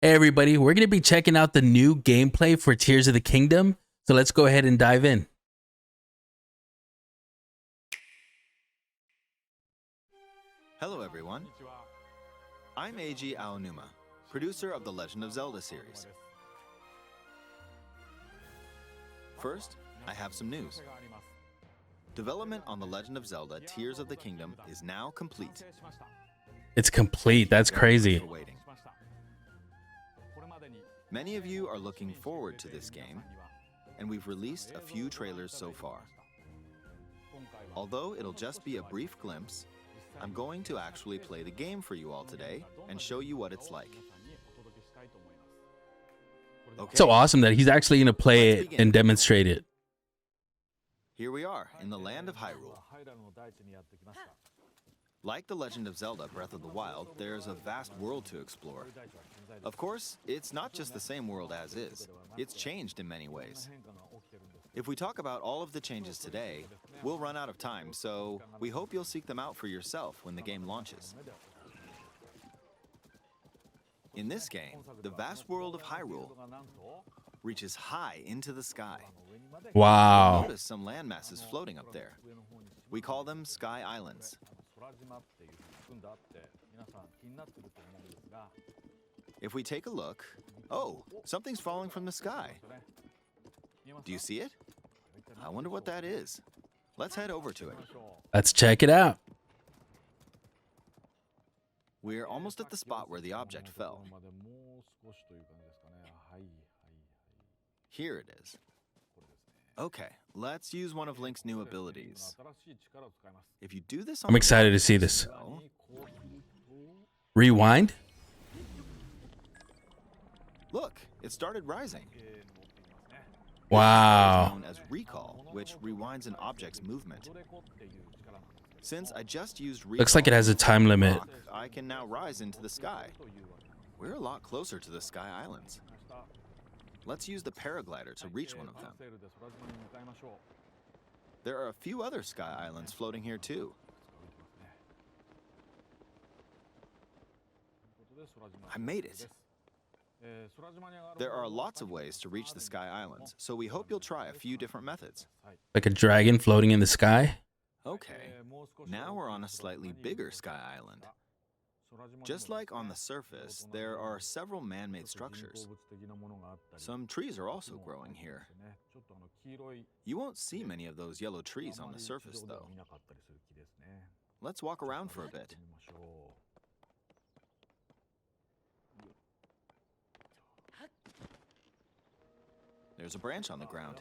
Hey everybody, we're going to be checking out the new gameplay for Tears of the Kingdom. So let's go ahead and dive in. Hello everyone, I'm Eiji Aonuma, producer of the Legend of Zelda series. First, I have some news. Development on The Legend of Zelda Tears of the Kingdom is now complete. It's complete. That's crazy. Many of you are looking forward to this game, and we've released a few trailers so far. Although it'll just be a brief glimpse, I'm going to actually play the game for you all today and show you what it's like. Okay, So awesome that he's actually going to play it and demonstrate it. Here we are in the land of Hyrule. Like The Legend of Zelda Breath of the Wild, there's a vast world to explore. Of course, it's not just the same world as is. It's changed in many ways. If we talk about all of the changes today, we'll run out of time, so we hope you'll seek them out for yourself when the game launches. In this game, the vast world of Hyrule reaches high into the sky. Wow. Notice some landmasses floating up there. We call them Sky Islands. If we take a look, oh, something's falling from the sky. Do you see it? I wonder what that is. Let's head over to it. Let's check it out. We're almost at the spot where the object fell. Here it is. Okay, let's use one of Link's new abilities. If you do this on I'm excited to see this. well, Rewind. look, it started rising. Wow. Known as recall, which rewinds an object's movement. Since I just used recall, Looks like it has a time limit. rock, I can now rise into the sky. We're a lot closer to the Sky Islands. Let's use the paraglider to reach one of them. There are a few other Sky Islands floating here too. I made it. There are lots of ways to reach the Sky Islands, so we hope you'll try a few different methods. Like a dragon floating in the sky. Okay, now we're on a slightly bigger Sky Island. Just like on the surface, there are several man-made structures. Some trees are also growing here. You won't see many of those yellow trees on the surface, though. Let's walk around for a bit. There's a branch on the ground.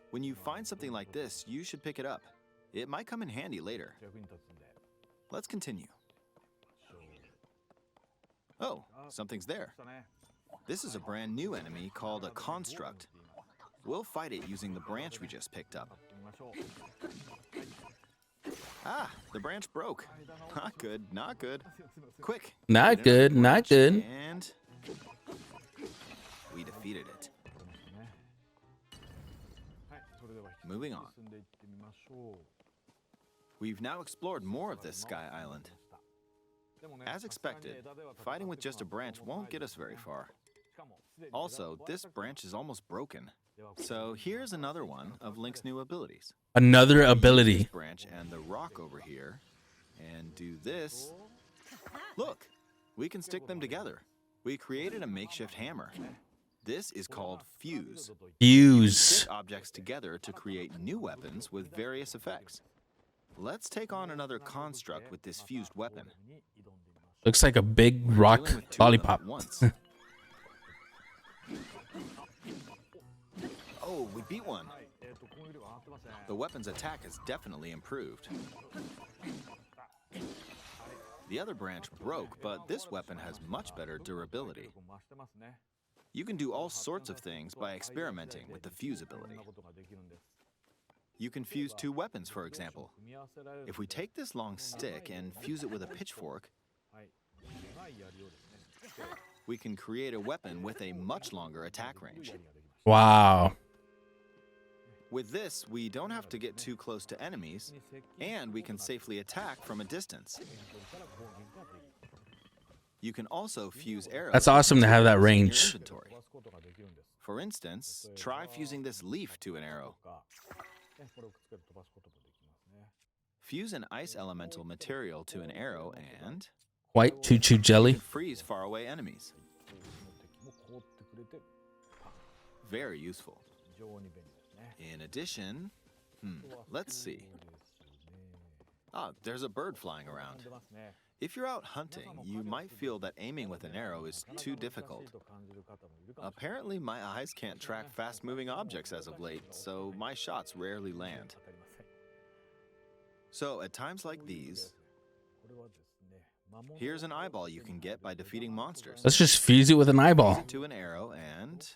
When you find something like this, you should pick it up. It might come in handy later. Let's continue. Oh, something's there. This is a brand new enemy called a construct. We'll fight it using the branch we just picked up. Ah, the branch broke. Not good, not good. Quick. Not get another good, not branch, good. And we defeated it. Moving on. We've now explored more of this Sky Island. As expected, fighting with just a branch won't get us very far. Also, this branch is almost broken. So here's another one of Link's new abilities. Another Use ability. this branch and the rock over here, and do this. Look, we can stick them together. We created a makeshift hammer. This is called fuse. Fuse. Fit objects together to create new weapons with various effects. Let's take on another construct with this fused weapon. Looks like a big We're rock dealing with two of them lollipop. at once. Oh, we beat one. The weapon's attack has definitely improved. The other branch broke, but this weapon has much better durability. You can do all sorts of things by experimenting with the fuse ability. You can fuse two weapons, for example. If we take this long stick and fuse it with a pitchfork, we can create a weapon with a much longer attack range. Wow. With this, we don't have to get too close to enemies, and we can safely attack from a distance. You can also fuse arrows. That's awesome to have that in your range. inventory. For instance, try fusing this leaf to an arrow. Fuse an ice elemental material to an arrow and White choo-choo you jelly. can freeze faraway enemies. Very useful. In addition, let's see. Ah, there's a bird flying around. If you're out hunting, you might feel that aiming with an arrow is too difficult. Apparently, my eyes can't track fast-moving objects as of late, so my shots rarely land. So, at times like these, here's an eyeball you can get by defeating monsters. Let's just fuse it with an Fuse eyeball. it to an arrow and...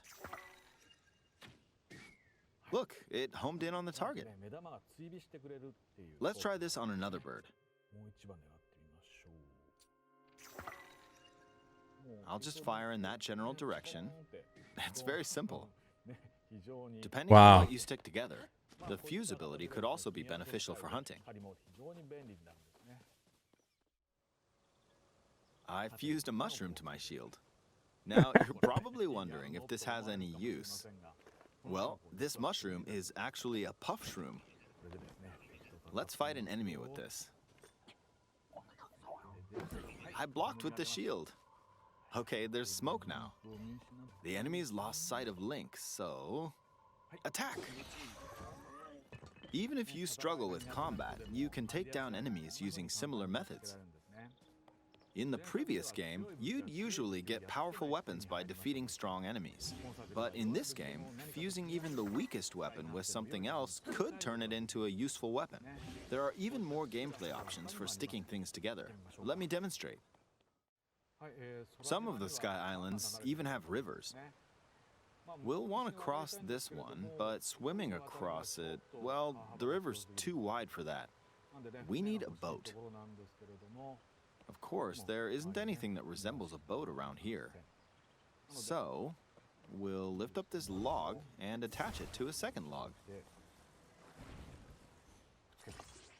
Look, it homed in on the target. Let's try this on another bird. I'll just fire in that general direction. It's very simple. Depending on what you stick together, the fuse ability could also be beneficial for hunting. I fused a mushroom to my shield. Now, you're probably wondering if this has any use. Well, this mushroom is actually a puff shroom. Let's fight an enemy with this. I blocked with the shield. Okay, there's smoke now. The enemy's lost sight of Link, so... attack! Even if you struggle with combat, you can take down enemies using similar methods. In the previous game, you'd usually get powerful weapons by defeating strong enemies. But in this game, fusing even the weakest weapon with something else could turn it into a useful weapon. There are even more gameplay options for sticking things together. Let me demonstrate. Some of the Sky Islands even have rivers. We'll want to cross this one, but swimming across it, well, the river's too wide for that. We need a boat. Of course, there isn't anything that resembles a boat around here. So, we'll lift up this log and attach it to a second log.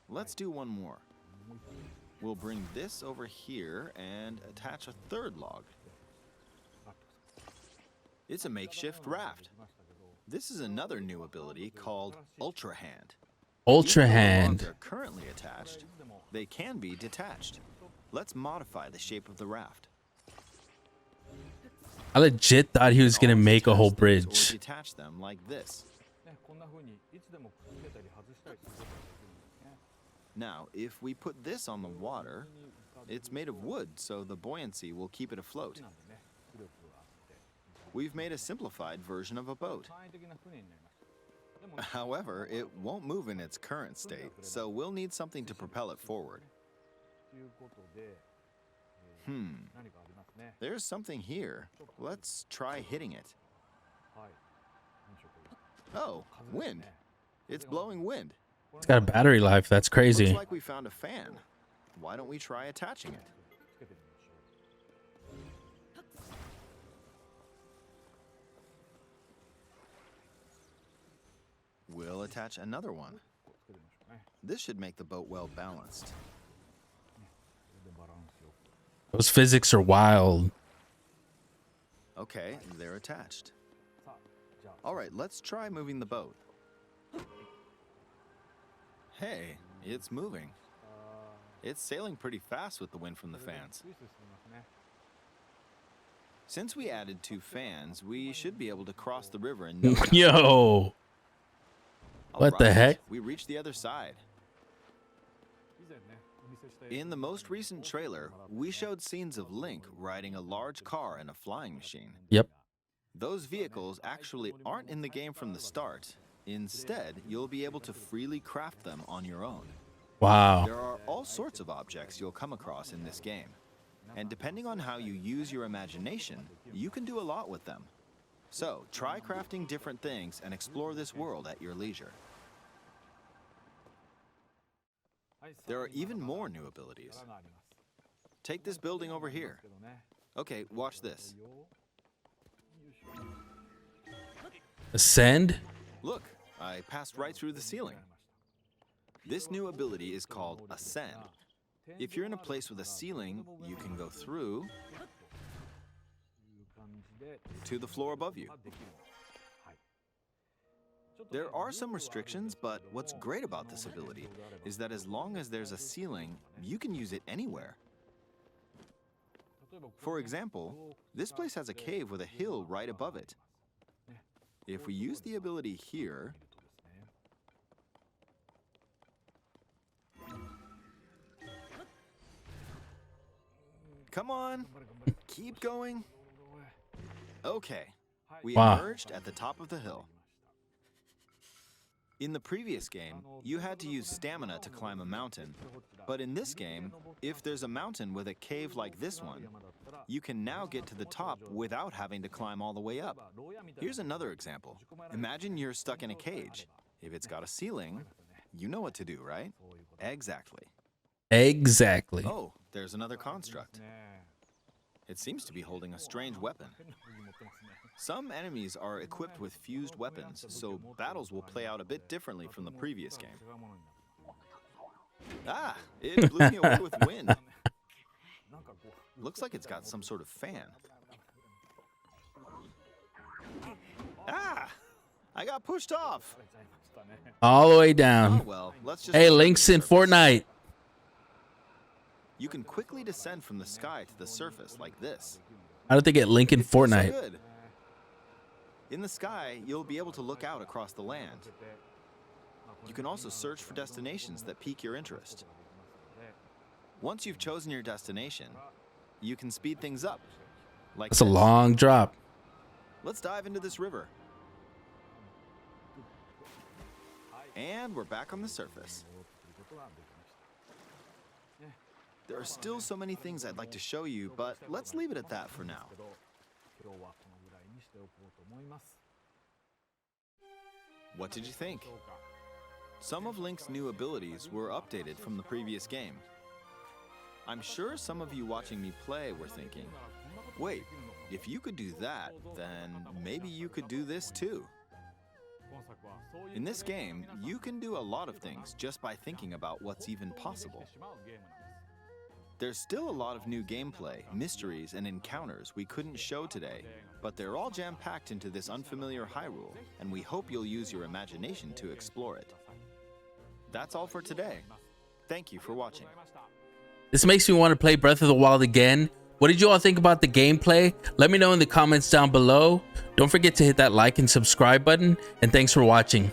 Let's do one more. We'll bring this over here and attach a third log. It's a makeshift raft. This is another new ability called Ultra Hand. Ultra Even though the hand. logs are currently attached, they can be detached. Let's modify the shape of the raft. I legit thought he was gonna make a whole Attach these bridge. Or detach them like this. Now, if we put this on the water, it's made of wood, so the buoyancy will keep it afloat. We've made a simplified version of a boat. However, it won't move in its current state, so we'll need something to propel it forward. There's something here. Let's try hitting it. Oh, wind. It's blowing wind. It's got a battery life. That's crazy. Looks like we found a fan. Why don't we try attaching it? We'll attach another one. This should make the boat well balanced. Those physics are wild. Okay, they're attached. All right, let's try moving the boat. Hey, it's moving. It's sailing pretty fast with the wind from the fans. Since we added 2 fans, we should be able to cross the river in no time. Yo, what the Alright, heck? We reached the other side. In the most recent trailer, we showed scenes of Link riding a large car and a flying machine. Yep. Those vehicles actually aren't in the game from the start. Instead, you'll be able to freely craft them on your own. Wow. There are all sorts of objects you'll come across in this game. And depending on how you use your imagination, you can do a lot with them. So, try crafting different things and explore this world at your leisure. There are even more new abilities. Take this building over here. Okay, watch this. Ascend? Look, I passed right through the ceiling. This new ability is called Ascend. If you're in a place with a ceiling, you can go through to the floor above you. There are some restrictions, but what's great about this ability is that as long as there's a ceiling, you can use it anywhere. For example, this place has a cave with a hill right above it. If we use the ability here, come on, keep going. Okay, we emerged at the top of the hill. In the previous game, you had to use stamina to climb a mountain, but in this game, if there's a mountain with a cave like this one, you can now get to the top without having to climb all the way up. Here's another example. Imagine you're stuck in a cage. If it's got a ceiling, you know what to do, right? Exactly. Exactly. Oh, there's another construct. It seems to be holding a strange weapon. Some enemies are equipped with fused weapons, so battles will play out a bit differently from the previous game. Ah, it blew me away with wind. Looks like it's got some sort of fan. Ah, I got pushed off. All the way down. Oh, well, let's just Hey, Link's in Fortnite. You can quickly descend from the sky to the surface like this. How did they get Link in It feels so Fortnite? good. In the sky, you'll be able to look out across the land. You can also search for destinations that pique your interest. Once you've chosen your destination, you can speed things up. Like That's a this. long drop. Let's dive into this river. And we're back on the surface. There are still so many things I'd like to show you, but let's leave it at that for now. What did you think? Some of Link's new abilities were updated from the previous game. I'm sure some of you watching me play were thinking, wait, if you could do that, then maybe you could do this too. In this game, you can do a lot of things just by thinking about what's even possible. There's still a lot of new gameplay, mysteries, and encounters we couldn't show today, but they're all jam-packed into this unfamiliar Hyrule, and we hope you'll use your imagination to explore it. That's all for today. Thank you for watching. This makes me want to play Breath of the Wild again. What did you all think about the gameplay? Let me know in the comments down below. Don't forget to hit that like and subscribe button, and thanks for watching.